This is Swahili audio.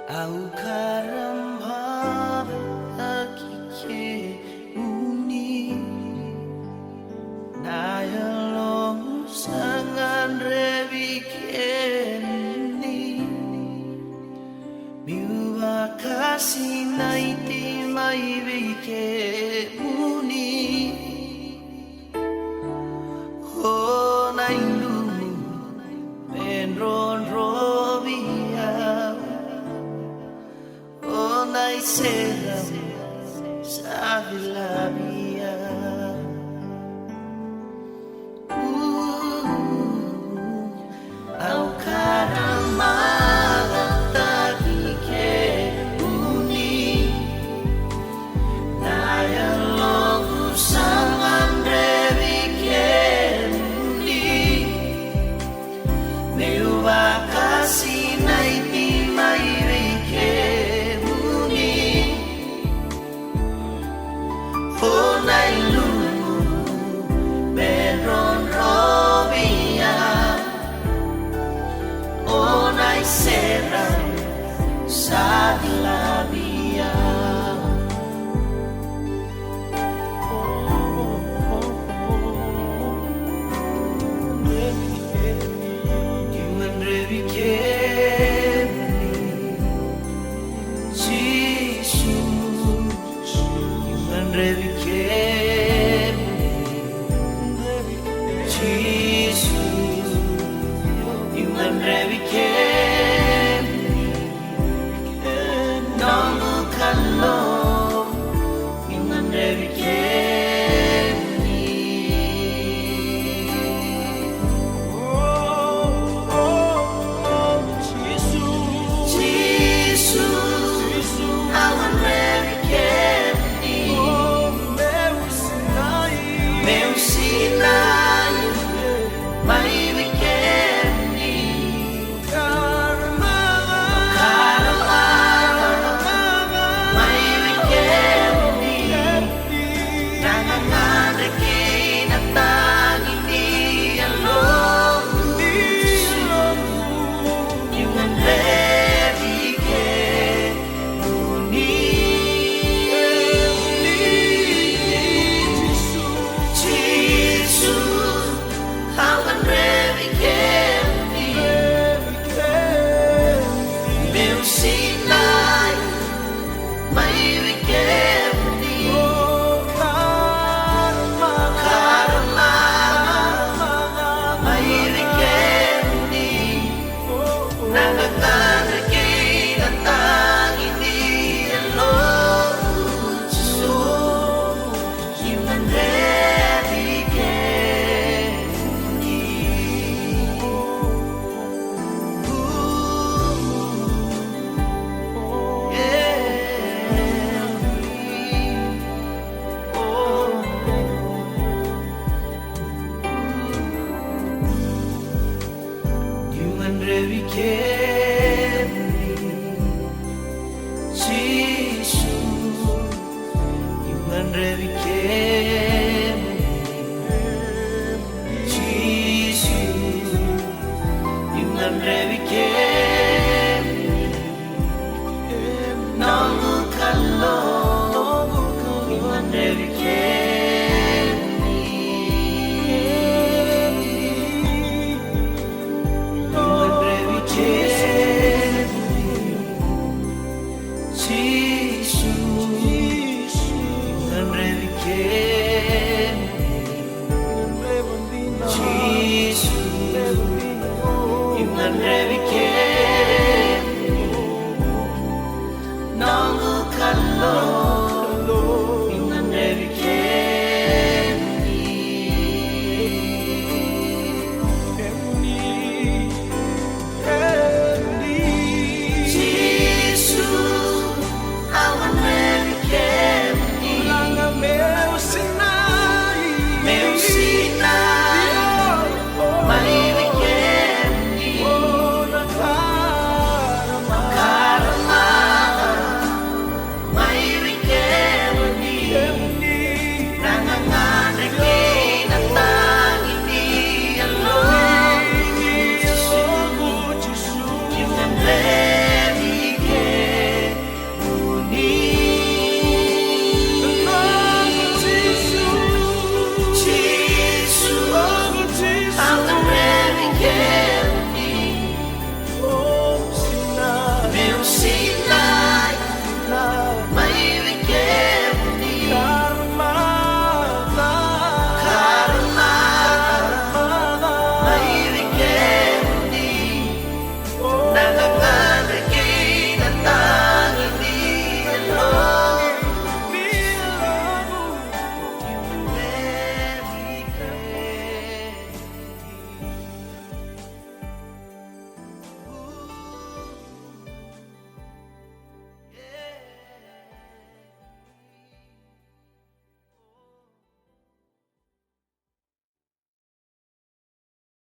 Au karambave akike uni Nayalong sangan revikeni Miwa kasi naiti mai vike uni Oh naindu menron robia Oh nai seram sa vilabia Au karamaga takike uni Nayalong sangan revike uni Mewa kasi naiti mai vike uni Oh nai lumu meron robia Oh nai serang sa dilabia Human reviceni Jesus Human reviceni Jesus Human reviceni Nongo kalong Human reviceni Jesus Human reviceni Meu Sinai Mai viceni Mai viceni Nangangarik kinatangin ni Allah Human reviceni Jesus Human reviceni Meu Sinai Mai viceni Karma Mai viceni Nangangarik kinatangin ni Allah Jesus Human reviceni Jesus Human reviceni Jesus Human reviceni Nongo kalong Human reviceni Jesus Human reviceni Jesus Human reviceni